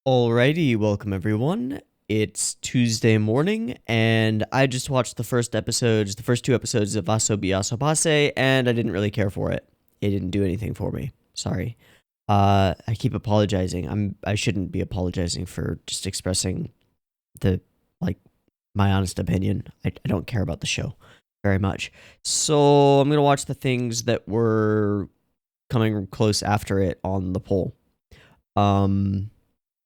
Alrighty, welcome everyone. It's Tuesday morning, and I just watched the first two episodes of Asobi Asobase, and I didn't really care for it. It didn't do anything for me. Sorry. I keep apologizing. I shouldn't be apologizing for just expressing the like my honest opinion. I don't care about the show very much. So I'm gonna watch the things that were coming close after it on the poll.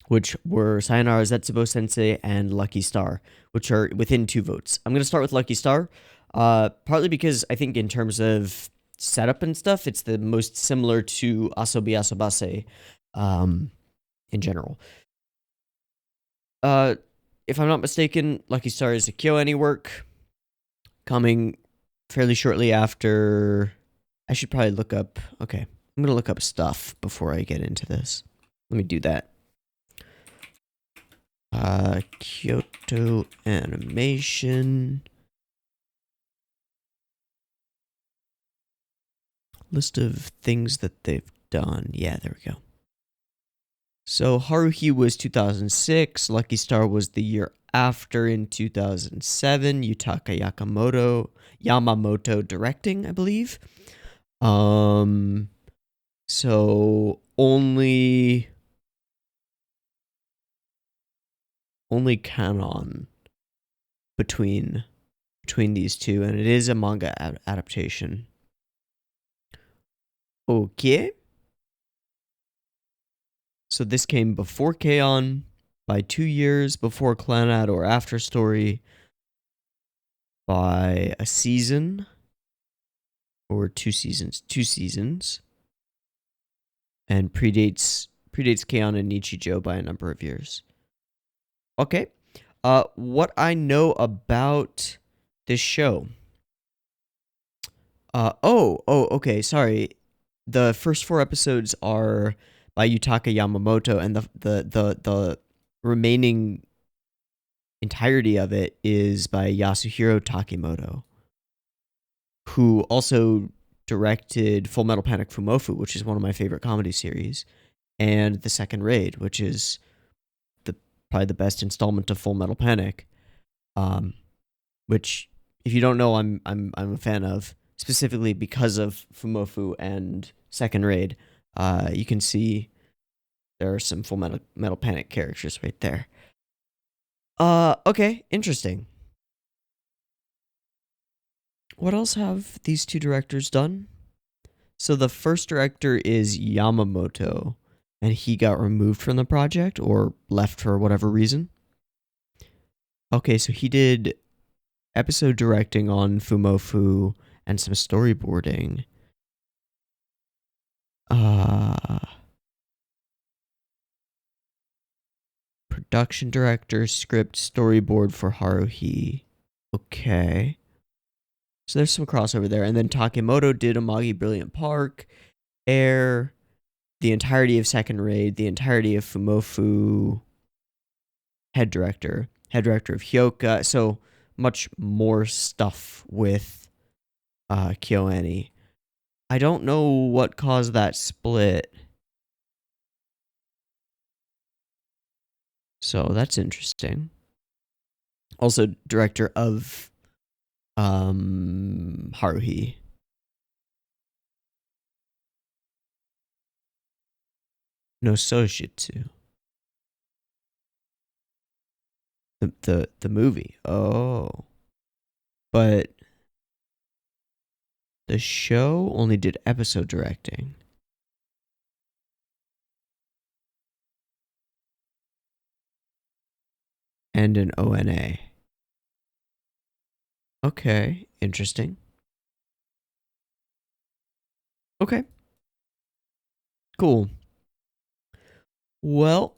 Which were Sayonara Zetsubo Sensei and Lucky Star, which are within 2 votes. I'm going to start with Lucky Star, partly because I think in terms of setup and stuff, it's the most similar to Asobi Asobase in general. If I'm not mistaken, Lucky Star is a KyoAni work coming fairly shortly after. I should probably look up. Okay, I'm going to look up stuff before I get into this. Let me do that. Kyoto Animation. List of things that they've done. Yeah, there we go. So Haruhi was 2006. Lucky Star was the year after in 2007. Yamamoto directing, I believe. So only canon between these two, and it is a manga adaptation. Okay. So this came before K-On! By 2 years, before Clannad or After Story by a season, or 2 seasons. 2 seasons. And predates K-On! And Nichijou by a number of years. Okay. What I know about this show. Okay, sorry. The first 4 episodes are by Yutaka Yamamoto, and the remaining entirety of it is by Yasuhiro Takimoto, who also directed Full Metal Panic Fumofu, which is one of my favorite comedy series, and The Second Raid, which is probably the best installment of Full Metal Panic, which, if you don't know, I'm a fan of, specifically because of Fumofu and Second Raid. You can see there are some Full Metal Panic characters right there. Okay, interesting. What else have these 2 directors done? So the first director is Yamamoto, and he got removed from the project or left for whatever reason. Okay, so he did episode directing on Fumofu and some storyboarding. Production director, script, storyboard for Haruhi. Okay. So there's some crossover there. And then Takimoto did Amagi Brilliant Park, Air, the entirety of Second Raid, the entirety of Fumofu. Head director of Hyoka. So much more stuff with KyoAni. I don't know what caused that split. So that's interesting. Also director of Haruhi. No Soshitsu. The movie. Oh. But the show only did episode directing. And an ONA. Okay, interesting. Okay. Cool. Well,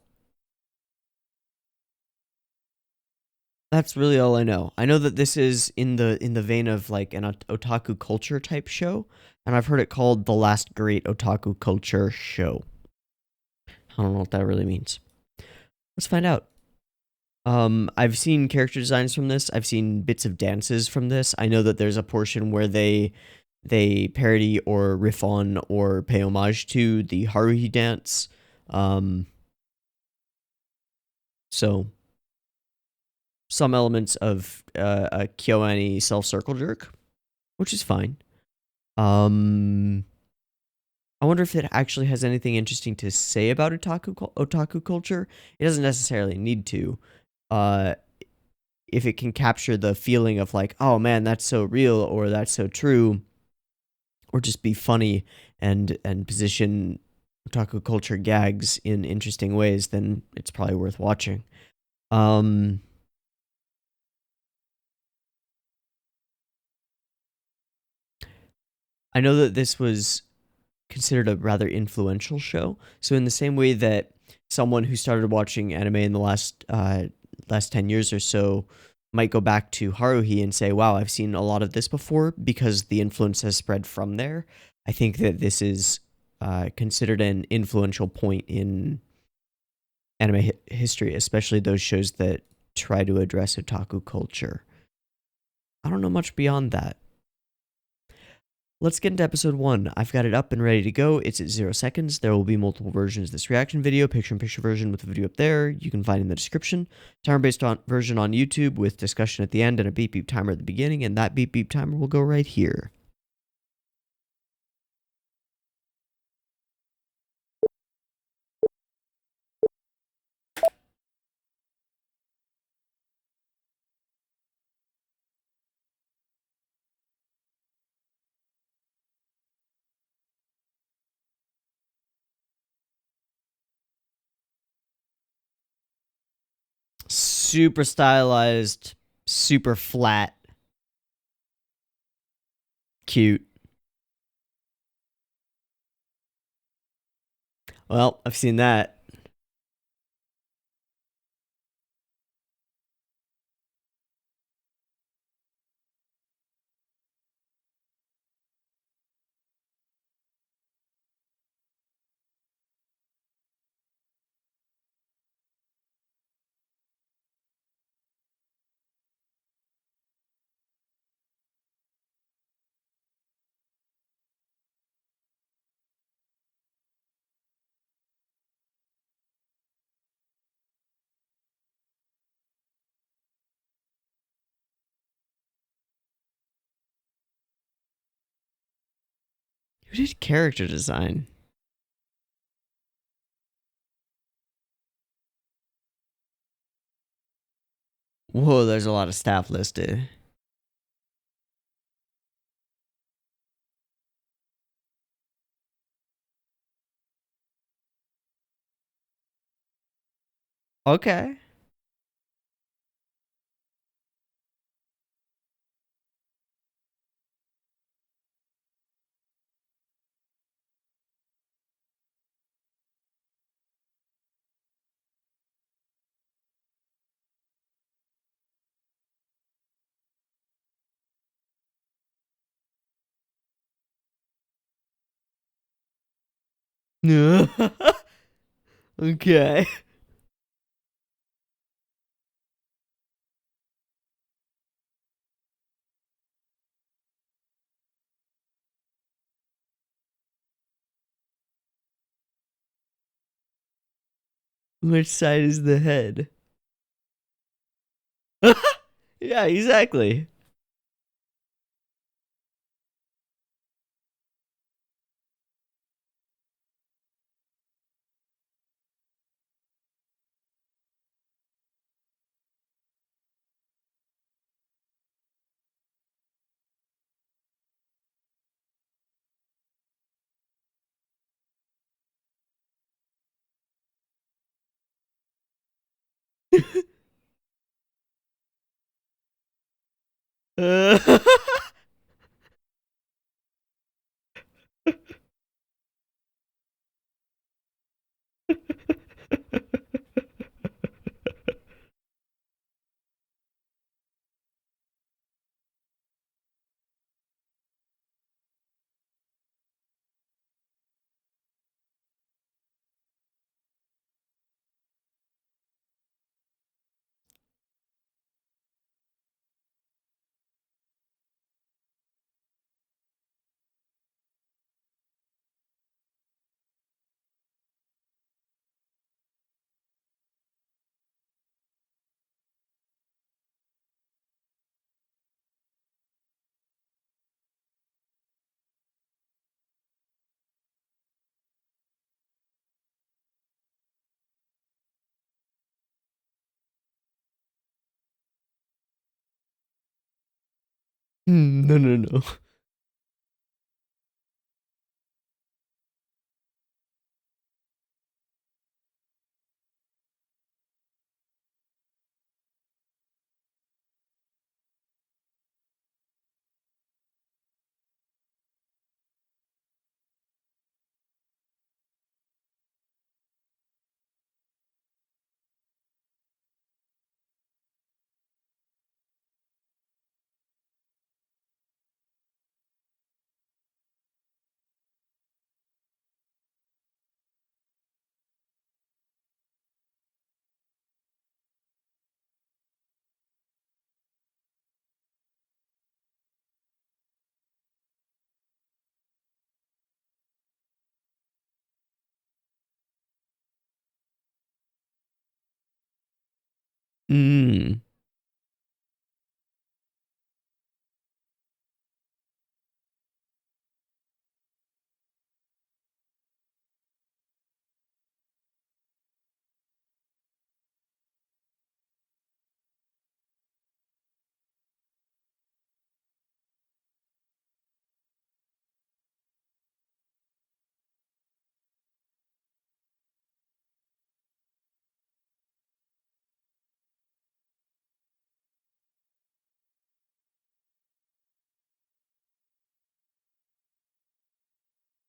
that's really all I know. I know that this is in the vein of like an otaku culture type show, and I've heard it called the last great otaku culture show. I don't know what that really means. Let's find out. I've seen character designs from this. I've seen bits of dances from this. I know that there's a portion where they parody or riff on or pay homage to the Haruhi dance. So some elements of a Kyoani self-circle jerk, which is fine. I wonder if it actually has anything interesting to say about otaku culture. It doesn't necessarily need to. Uh, if it can capture the feeling of like, oh man, that's so real, or that's so true, or just be funny and position otaku culture gags in interesting ways, then it's probably worth watching. Um, I know that this was considered a rather influential show. So in the same way that someone who started watching anime in the last 10 years or so might go back to Haruhi and say, "Wow, I've seen a lot of this before," because the influence has spread from there. I think that this is considered an influential point in anime history, especially those shows that try to address otaku culture. I don't know much beyond that. Let's get into episode 1. I've got it up and ready to go. It's at 0 seconds. There will be multiple versions of this reaction video, picture-in-picture version with the video up there. You can find in the description. Timer-based version on YouTube with discussion at the end and a beep beep timer at the beginning, and that beep beep timer will go right here. Super stylized, super flat, cute. Well, I've seen that. Who did character design? Whoa, there's a lot of staff listed. Okay. Okay. Which side is the head? Yeah, exactly. Uh, No, no, no. Mm.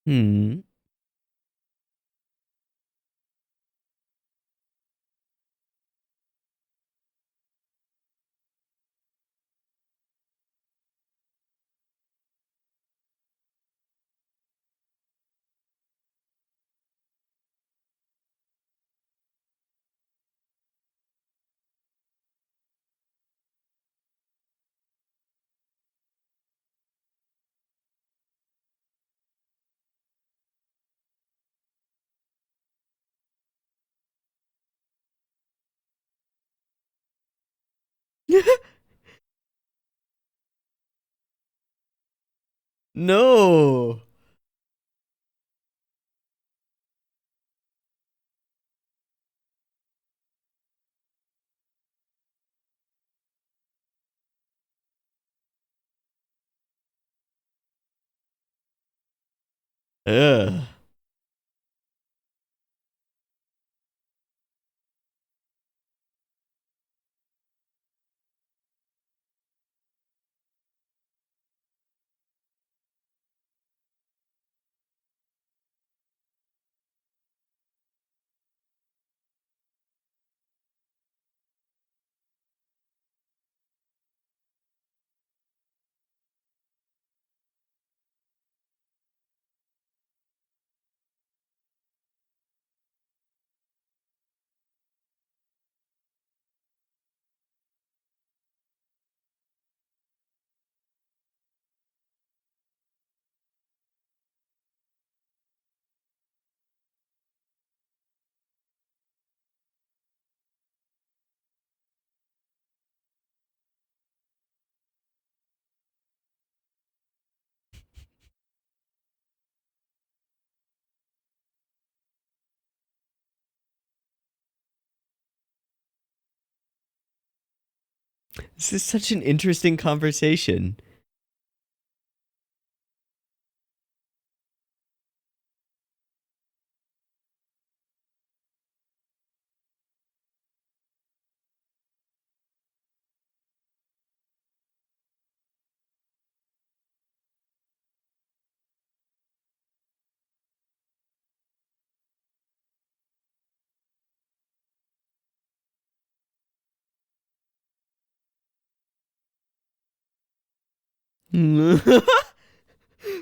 Hmm. No. Ugh. This is such an interesting conversation.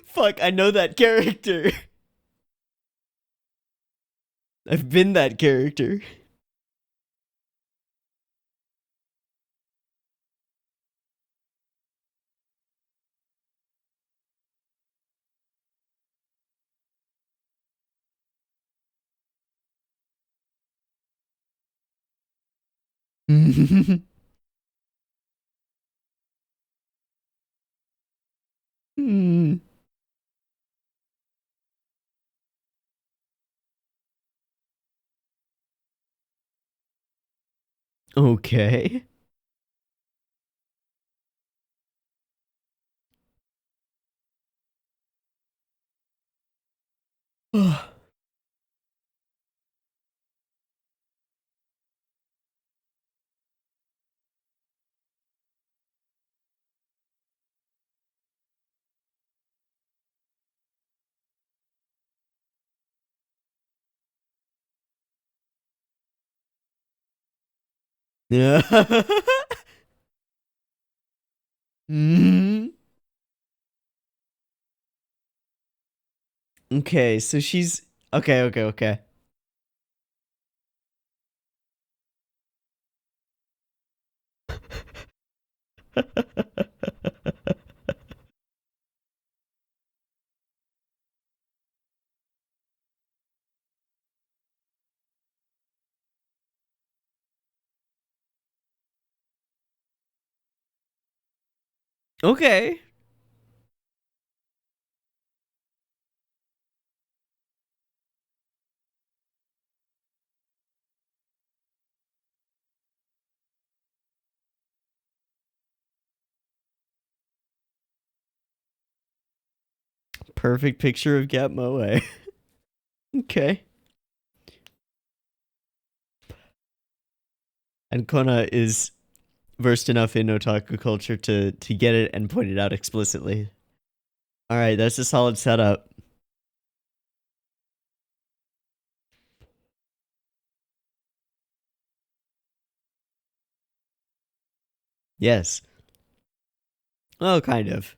Fuck, I know that character. I've been that character. Hmm. Okay. Yeah. Mhm. Okay, so she's okay, okay, okay. Okay. Perfect picture of Gat Moe. Okay. And Kona is versed enough in otaku culture to get it and point it out explicitly. All right, that's a solid setup. Yes. Oh, kind of.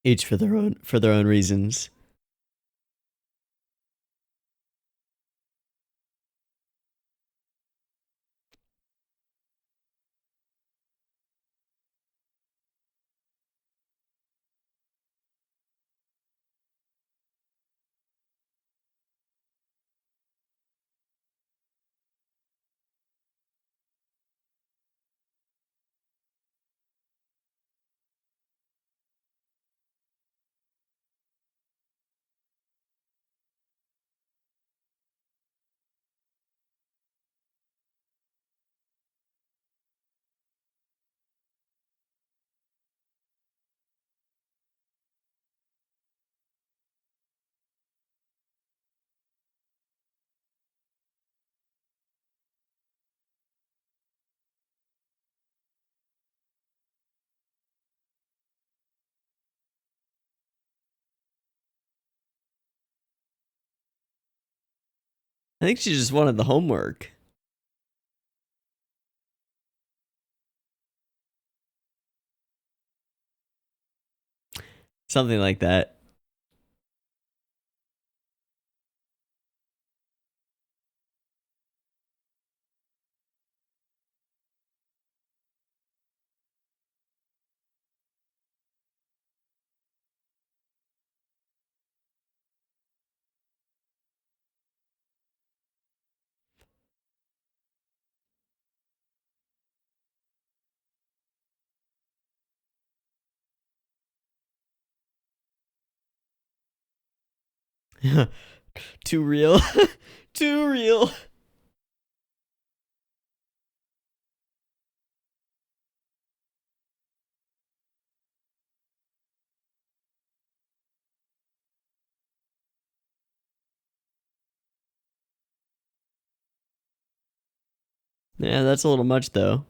Each for their own reasons. I think she just wanted the homework. Something like that. Too real. Too real. Yeah, that's a little much though.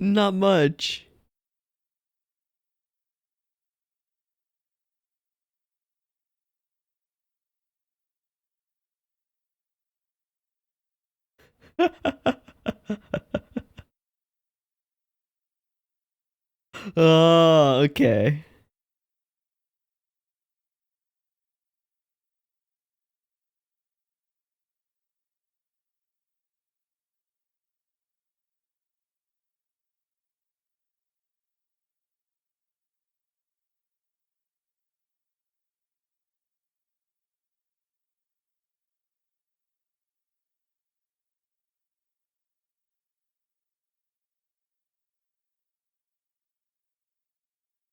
Not much. Oh, okay.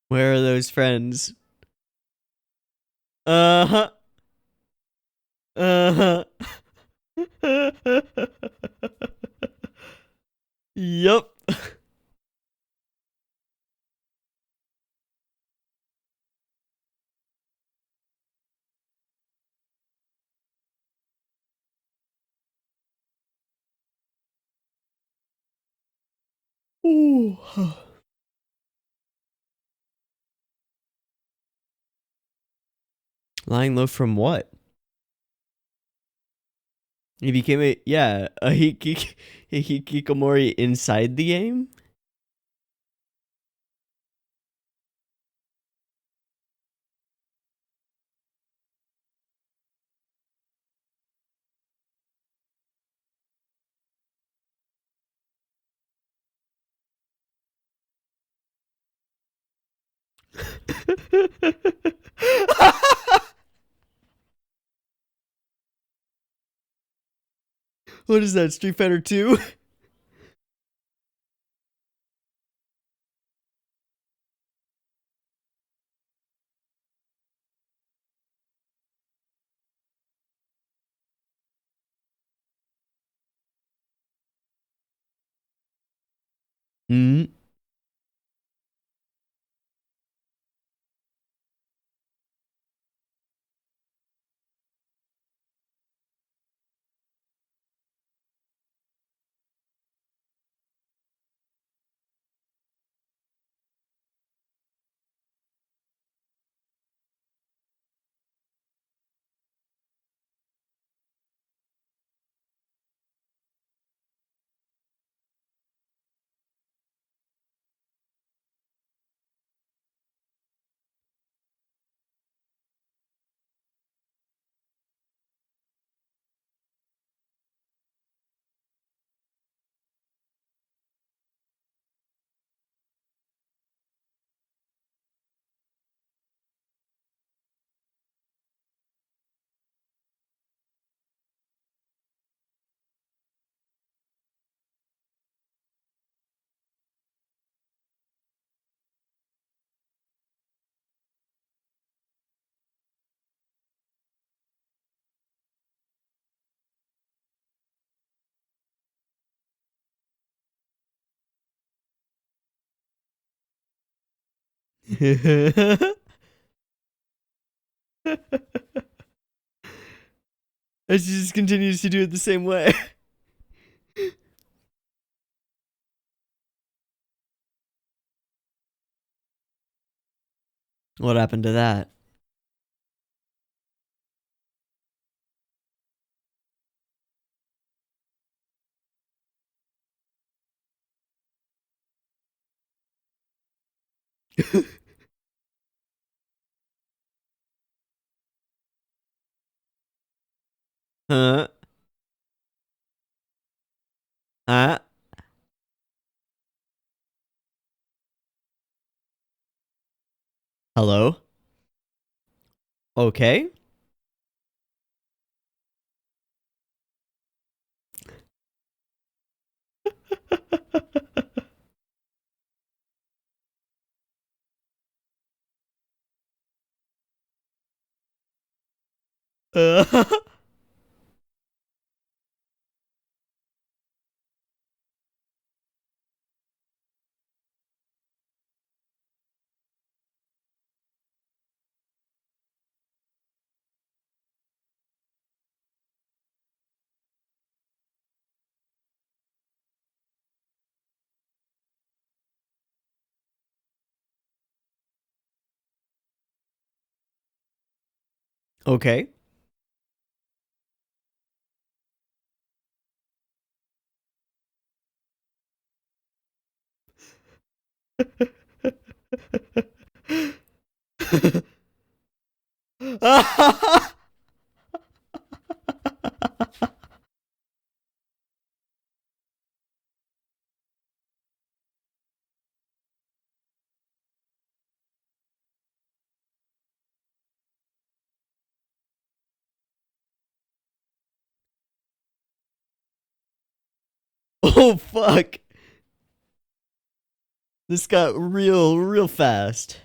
Where are those friends? Uh-huh. Uh-huh. Yup. Ooh. Lying low from what? He became a hikikomori inside the game? What is that, Street Fighter 2? Mm. And she just continues to do it the same way. What happened to that? Huh? Huh? Hello? Okay. Uh, okay. Oh fuck. This got real fast.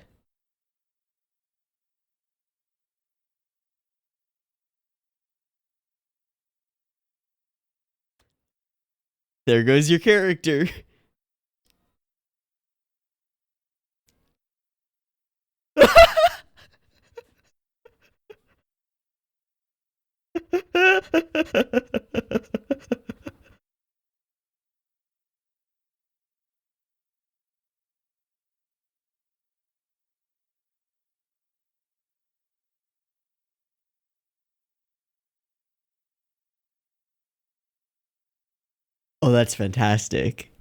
There goes your character. Oh, that's fantastic.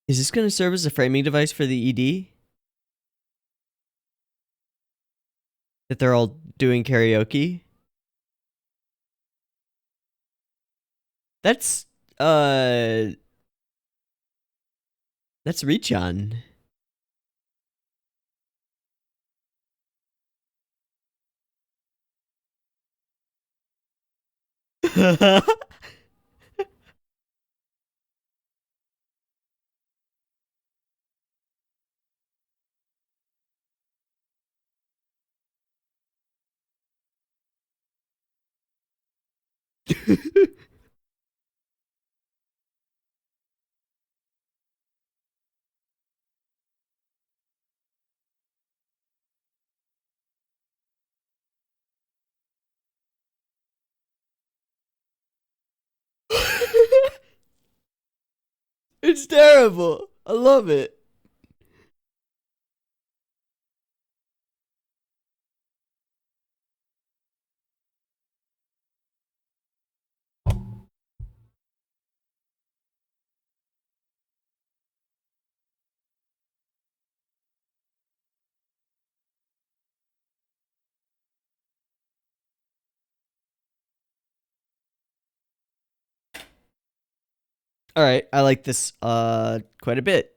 Is this going to serve as a framing device for the ED? That they're all doing karaoke? That's uh that's Richan. It's terrible. I love it. All right, I like this quite a bit.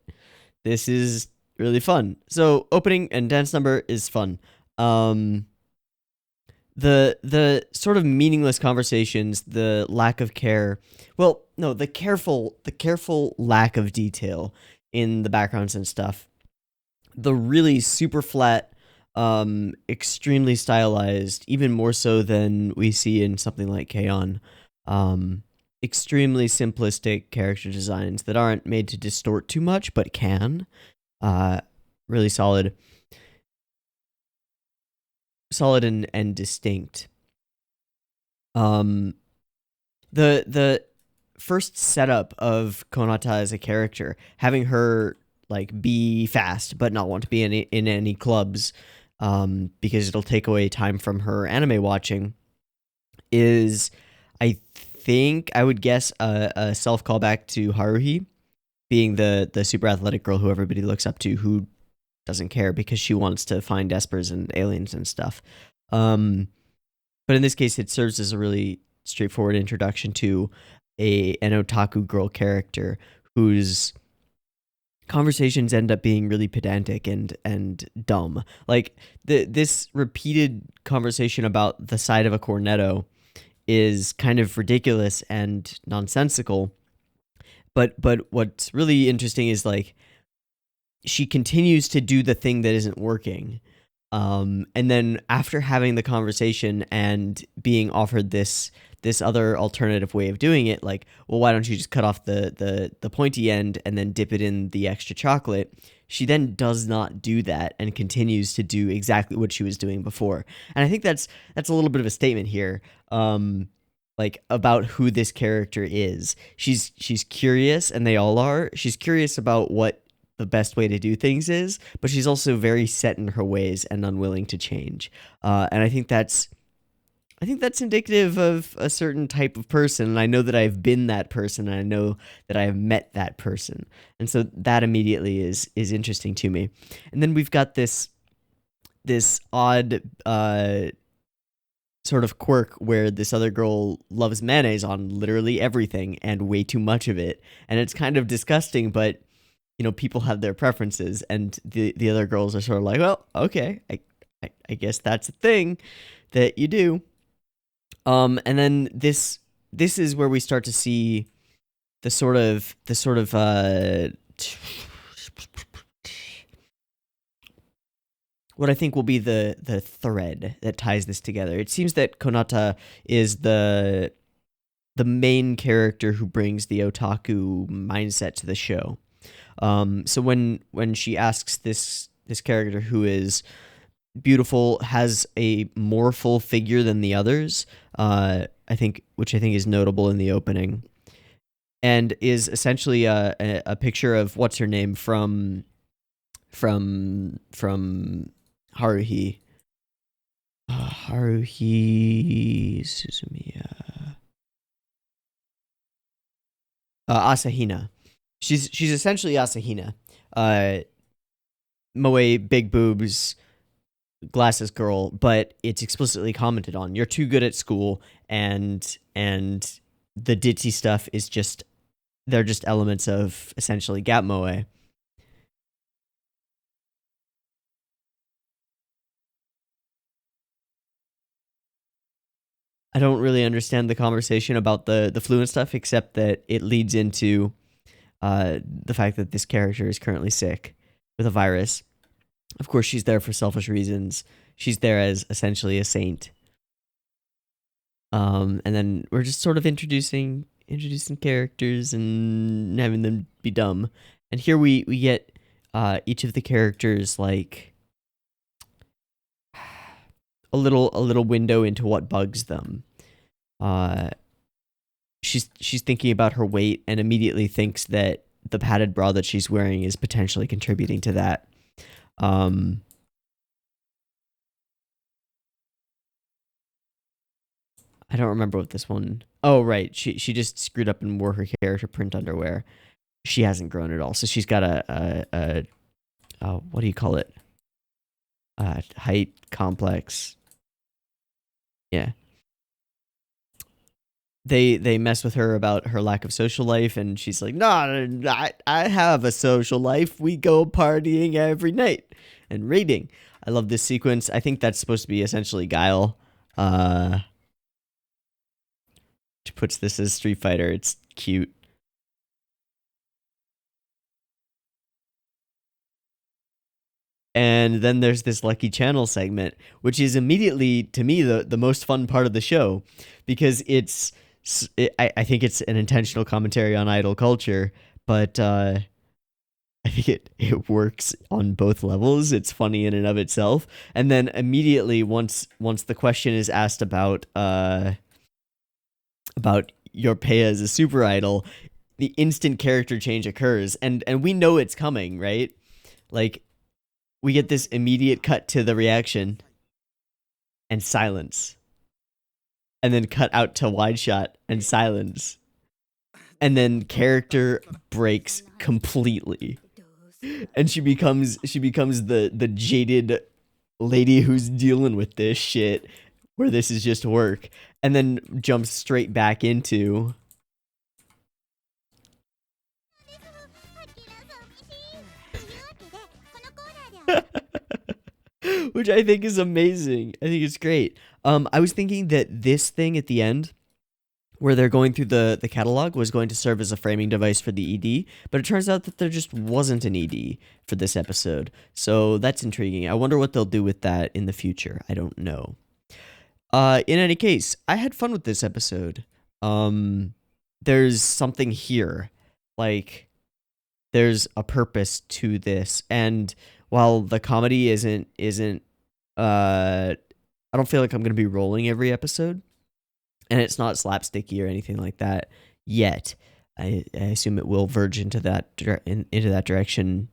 This is really fun. So opening and dance number is fun. Um the sort of meaningless conversations, the lack of care. Well, no, the careful lack of detail in the backgrounds and stuff. The really super flat, extremely stylized, even more so than we see in something like K-On! Extremely simplistic character designs that aren't made to distort too much, but can. Uh, really solid and distinct. Um, the first setup of Konata as a character, having her like be fast but not want to be in any clubs, because it'll take away time from her anime watching, is, I think I would guess, a self callback to Haruhi being the super athletic girl who everybody looks up to, who doesn't care because she wants to find espers and aliens and stuff. But in this case, it serves as a really straightforward introduction to an otaku girl character whose conversations end up being really pedantic and dumb. Like this repeated conversation about the side of a cornetto is kind of ridiculous and nonsensical. But what's really interesting is like she continues to do the thing that isn't working. And then after having the conversation and being offered this other alternative way of doing it, like, well, why don't you just cut off the pointy end and then dip it in the extra chocolate? She then does not do that and continues to do exactly what she was doing before. And I think that's a little bit of a statement here, like about who this character is. She's curious, and they all are. She's curious about what the best way to do things is, but she's also very set in her ways and unwilling to change. And I think that's indicative of a certain type of person. And I know that I've been that person, and I know that I have met that person. And so that immediately is interesting to me. And then we've got this odd sort of quirk where this other girl loves mayonnaise on literally everything and way too much of it. And it's kind of disgusting, but you know, people have their preferences, and the other girls are sort of like, well, okay, I guess that's a thing that you do. And then this is where we start to see the sort of what I think will be the thread that ties this together. It seems that Konata is the main character who brings the otaku mindset to the show. So when she asks this character, who is beautiful, has a more full figure than the others, which I think is notable in the opening, and is essentially a picture of what's her name from Haruhi. Haruhi Suzumiya. Asahina. She's essentially Asahina. Moe, big boobs, glasses girl, but it's explicitly commented on. You're too good at school, and the ditzy stuff is just, they're just elements of essentially Gap Moe. I don't really understand the conversation about the fluent stuff, except that it leads into the fact that this character is currently sick with a virus. Of course, she's there for selfish reasons. She's there as essentially a saint. And then we're just sort of introducing characters and having them be dumb. And here we get each of the characters like a little window into what bugs them. She's thinking about her weight and immediately thinks that the padded bra that she's wearing is potentially contributing to that. I don't remember what this one. Oh, right. She just screwed up and wore her character print underwear. She hasn't grown at all, so she's got a what do you call it? Height complex. Yeah. They mess with her about her lack of social life, and she's like, "No, I have a social life. We go partying every night and raiding." I love this sequence. I think that's supposed to be essentially Guile. She puts this as Street Fighter. It's cute. And then there's this Lucky Channel segment, which is immediately, to me, the most fun part of the show, because I think it's an intentional commentary on idol culture, but I think it works on both levels. It's funny in and of itself. And then immediately, once the question is asked about your pay as a super idol, the instant character change occurs, and we know it's coming, right? Like we get this immediate cut to the reaction and silence, and then cut out to wide shot and silence, and then character breaks completely, and she becomes the jaded lady who's dealing with this shit, where this is just work, and then jumps straight back into which I think is amazing. I think it's great. I was thinking that this thing at the end, where they're going through the catalog, was going to serve as a framing device for the ED, but it turns out that there just wasn't an ED for this episode. So that's intriguing. I wonder what they'll do with that in the future. I don't know. In any case, I had fun with this episode. There's something here. Like, there's a purpose to this, and while the comedy isn't I don't feel like I'm gonna be rolling every episode, and it's not slapsticky or anything like that yet. I assume it will verge into into that direction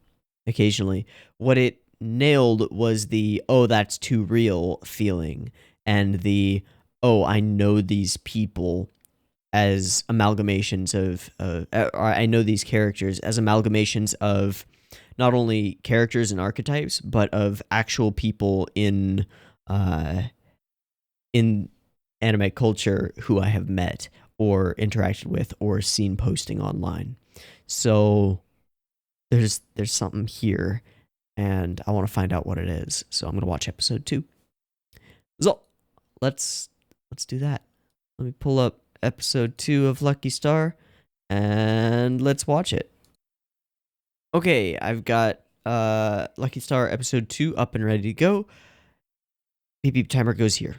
occasionally. What it nailed was the "oh, that's too real" feeling, and the "oh, I know these people" as amalgamations of or I know these characters as amalgamations of not only characters and archetypes, but of actual people uh in anime culture who I have met or interacted with or seen posting online. So there's something here, and I want to find out what it is. So I'm gonna watch episode 2. So let's do that. Let me pull up episode 2 of Lucky Star, and let's watch it. Okay, I've got Lucky Star episode 2 up and ready to go. Beep beep timer goes here.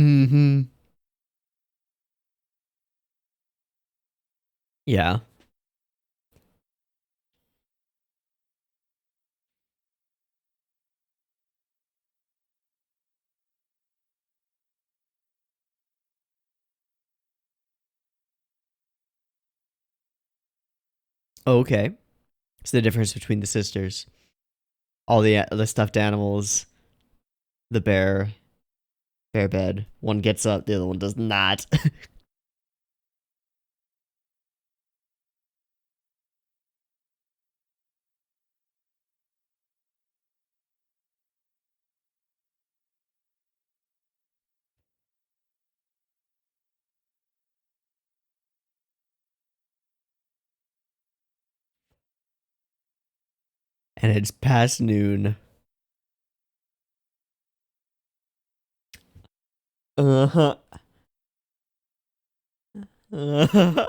Mm-hmm. Yeah. Okay. It's the difference between the sisters. All the stuffed animals, the bear bed. One gets up, the other one does not. And it's past noon. Uh-huh. Uh-huh.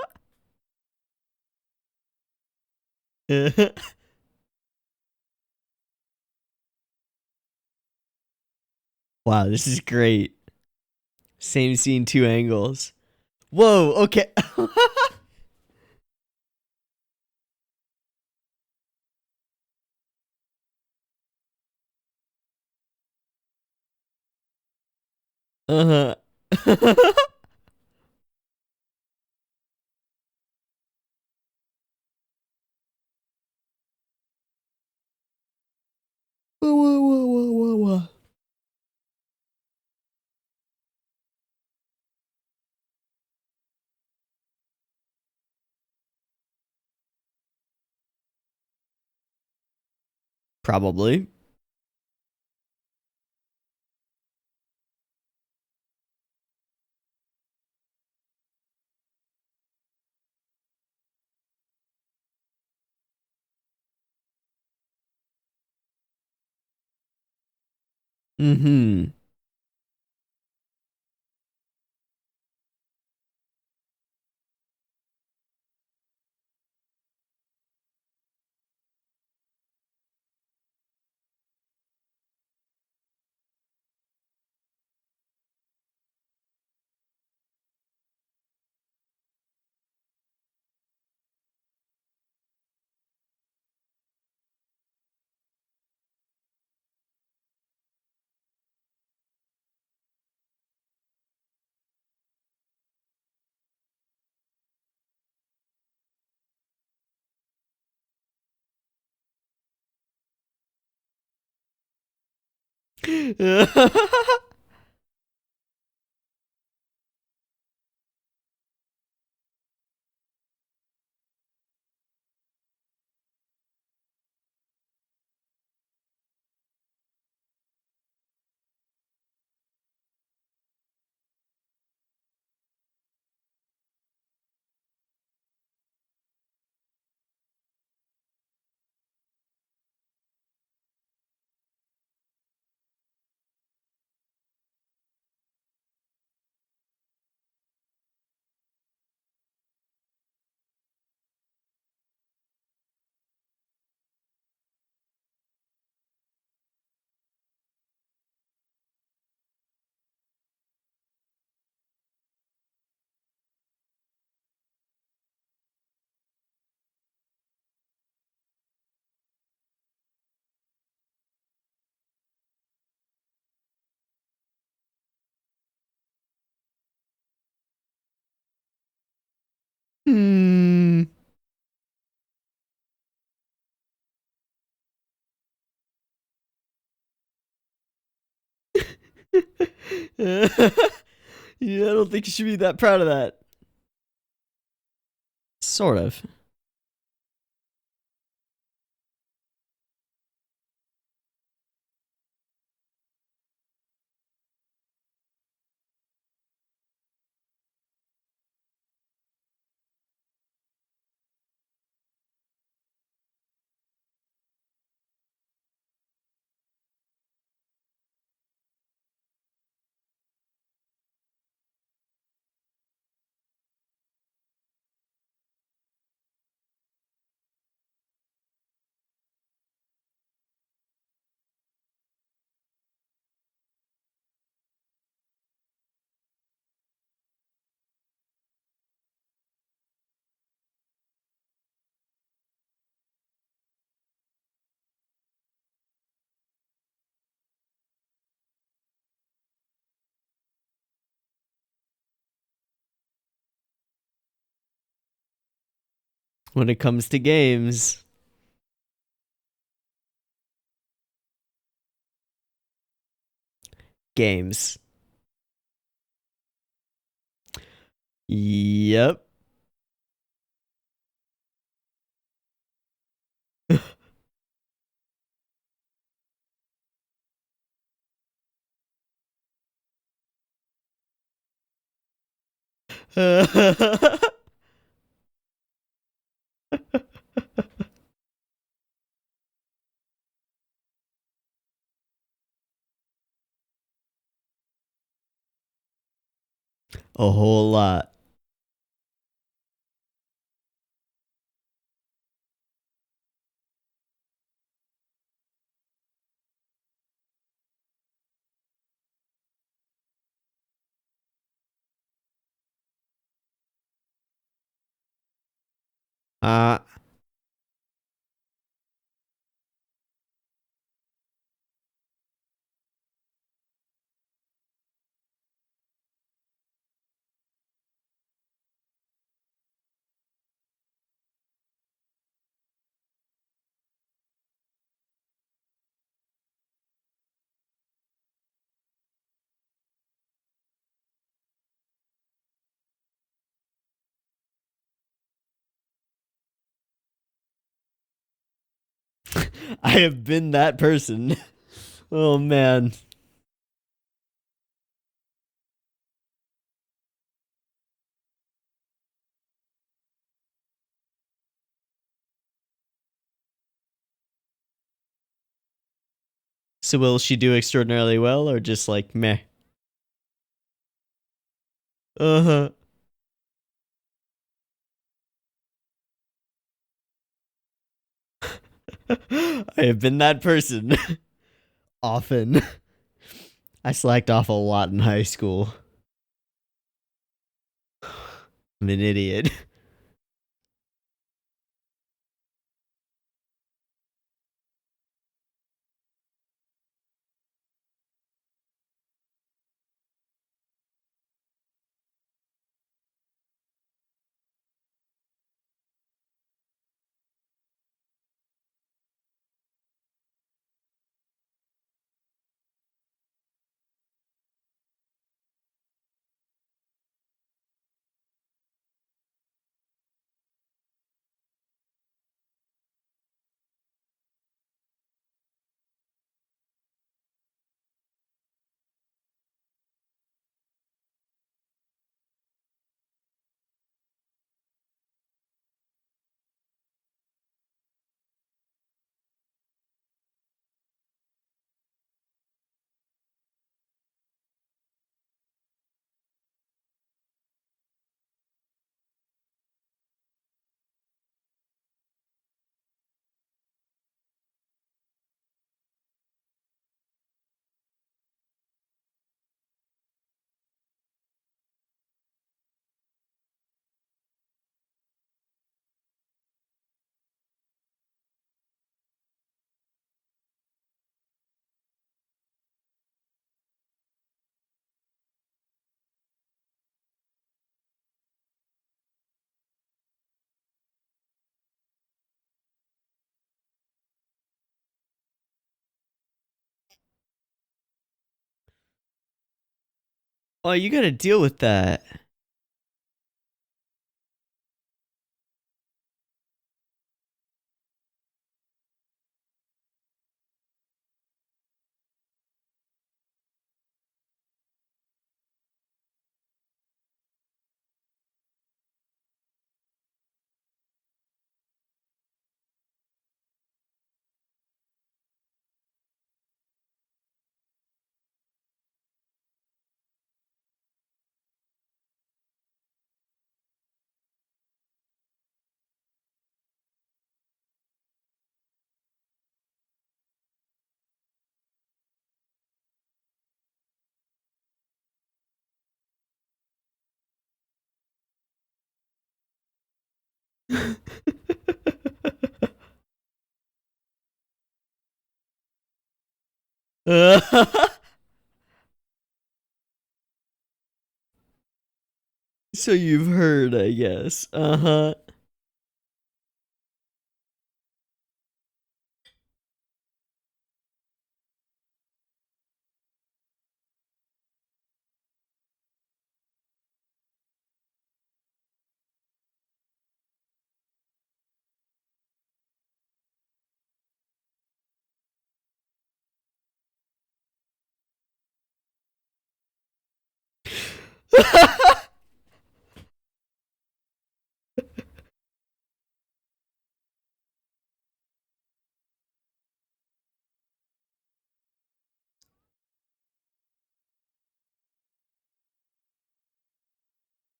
Wow, this is great. Same scene, two angles. Whoa, okay. Uh-huh. Whoa, whoa, whoa, whoa, whoa, whoa. Probably. Mm-hmm. Hmm. Yeah, I don't think you should be that proud of that. Sort of. When it comes to games. Games. Yep. A whole lot. Uh, I have been that person. Oh man. So will she do extraordinarily well or just like meh? Uh huh. I have been that person. Often. I slacked off a lot in high school. I'm an idiot. Oh, you gotta deal with that. So you've heard, I guess. Uh huh.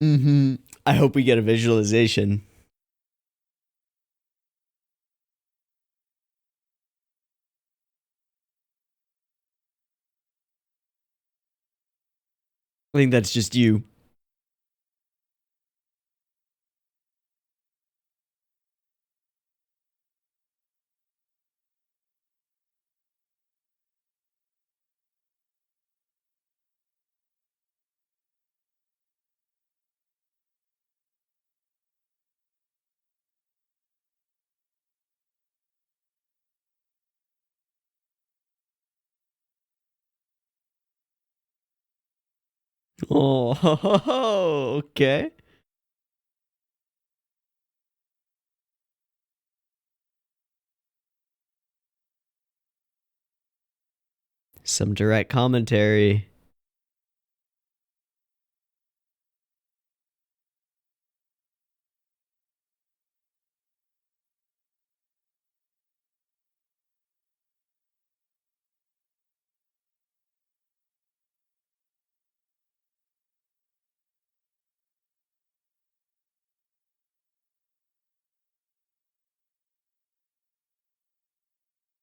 Mm-hmm. I hope we get a visualization. I think that's just you. Oh, okay. Some direct commentary.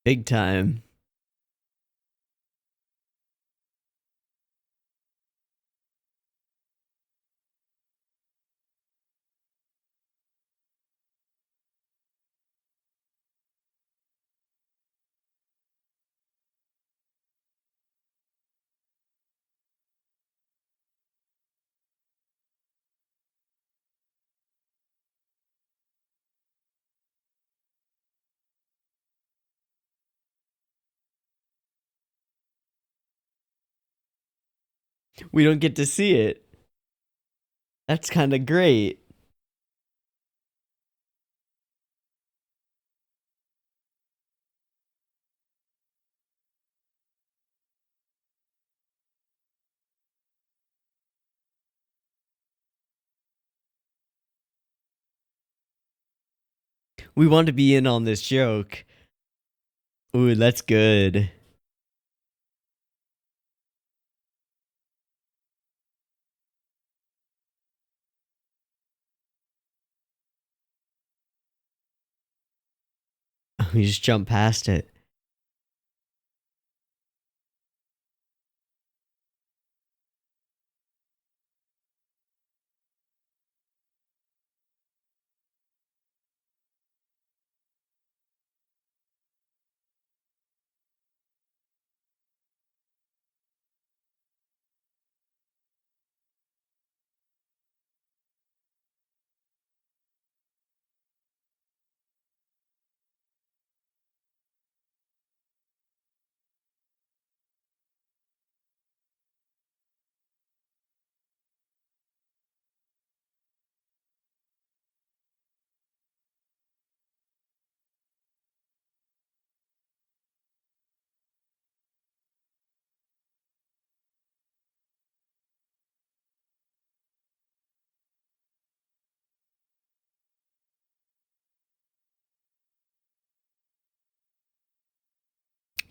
Big time. We don't get to see it. That's kind of great. We want to be in on this joke. Ooh, that's good. We just jump past it.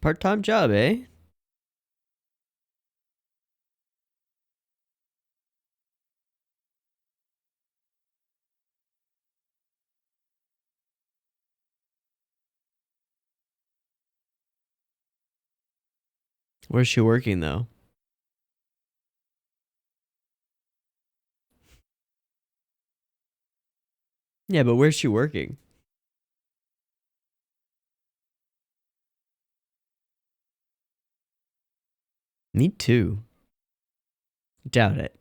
Part-time job, eh? Where's she working though? Yeah, but where's she working? Me too. Doubt it.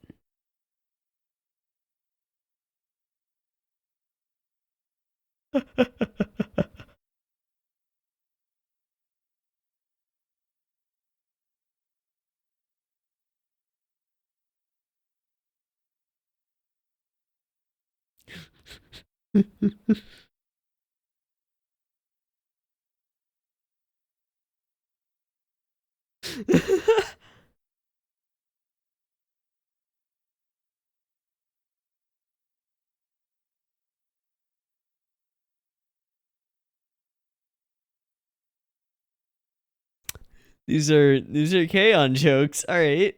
these are K on jokes. All right.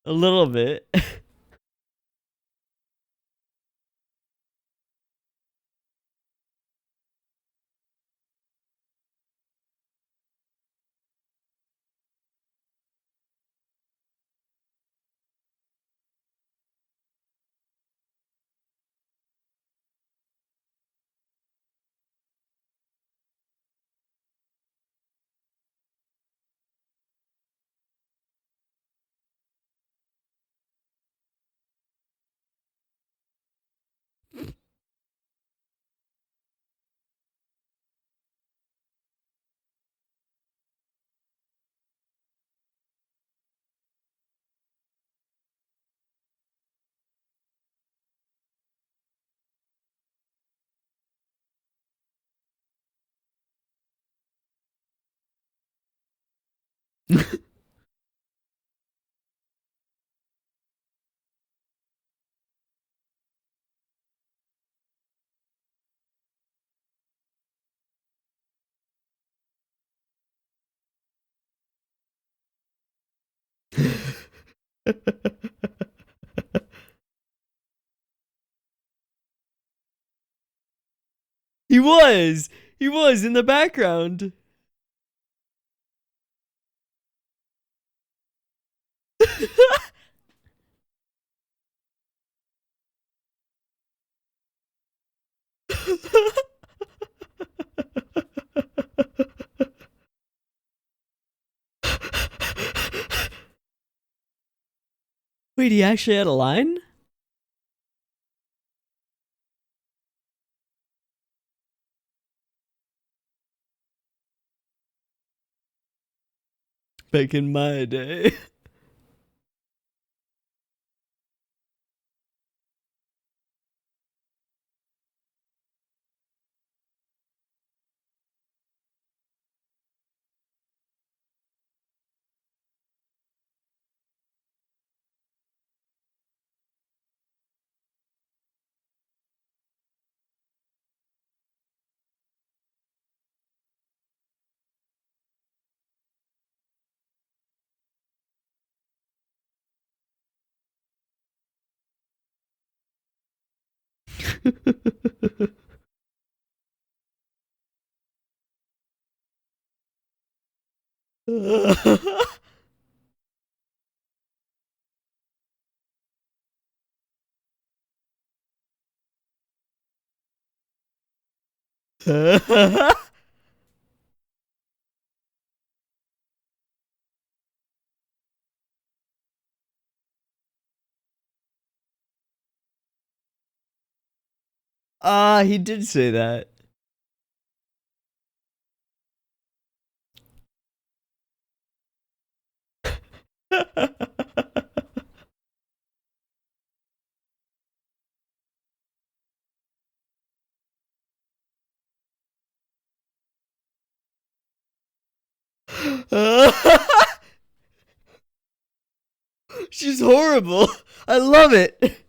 A little bit. He was. He was in the background. Wait, he actually had a line? Back in my day. Ah, he did say that. She's horrible. I love it.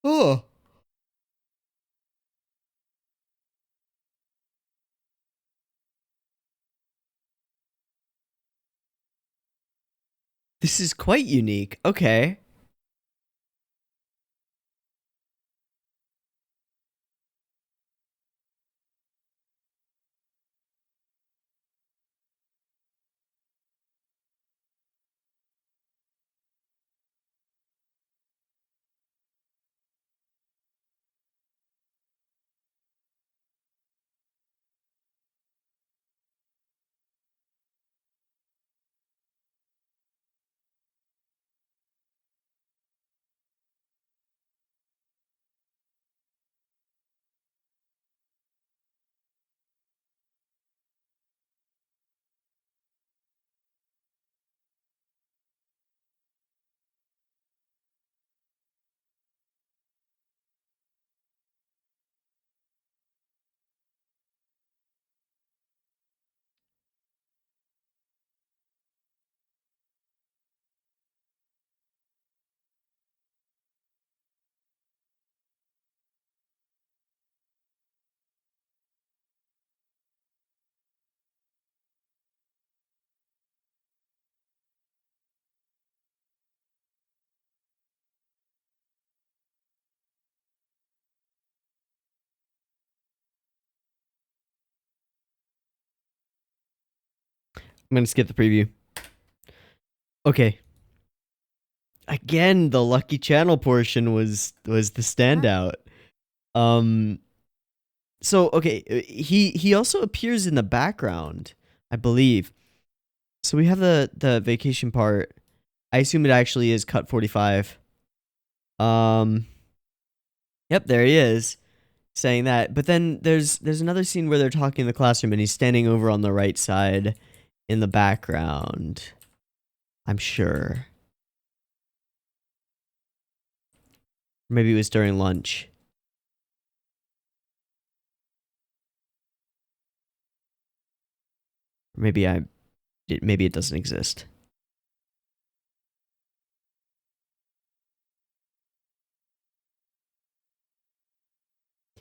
Oh. This is quite unique. Okay. I'm gonna skip the preview. Okay. Again, the lucky channel portion was the standout. Um so okay, he also appears in the background, I believe. So we have the vacation part. I assume it actually is cut 45. Um, yep, there he is saying that. But then there's another scene where they're talking in the classroom and he's standing over on the right side in the background. I'm sure. Maybe it was during lunch. Maybe maybe it doesn't exist.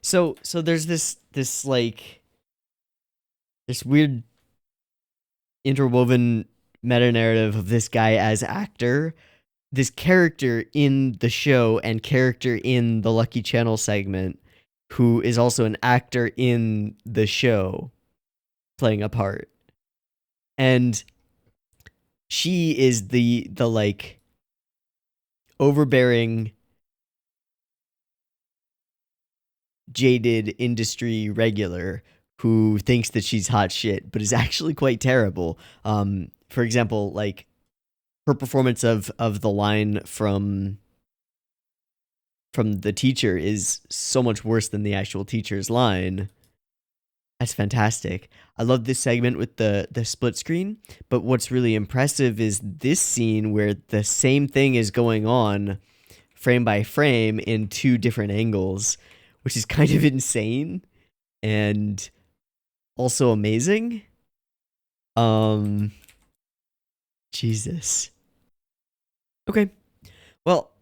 So there's this like this weird interwoven meta narrative of this guy as actor, this character in the show and character in the Lucky Channel segment, who is also an actor in the show, playing a part. And she is the like overbearing, jaded industry regular who thinks that she's hot shit, but is actually quite terrible. For example, like her performance of the line from the teacher is so much worse than the actual teacher's line. That's fantastic. I love this segment with the split screen, but what's really impressive is this scene where the same thing is going on frame by frame in two different angles, which is kind of insane and also amazing. Jesus. Okay. Well,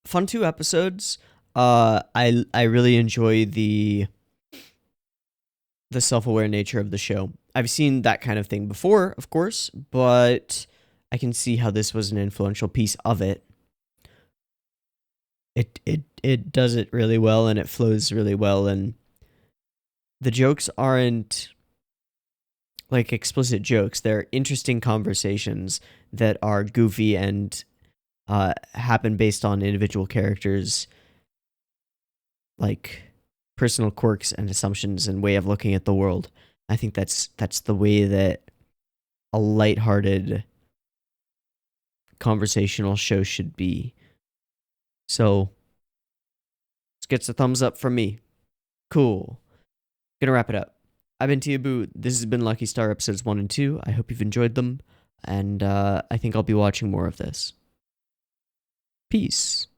fun 2 episodes. I really enjoy the self-aware nature of the show. I've seen that kind of thing before, of course, but I can see how this was an influential piece of it. It does it really well and it flows really well, and the jokes aren't like explicit jokes. They're interesting conversations that are goofy and happen based on individual characters, like personal quirks and assumptions and way of looking at the world. I think that's the way that a lighthearted conversational show should be. So, this gets a thumbs up from me. Cool. Gonna wrap it up. I've been TeeHee. This has been Lucky Star episodes 1 and 2. I hope you've enjoyed them, and I think I'll be watching more of this. Peace.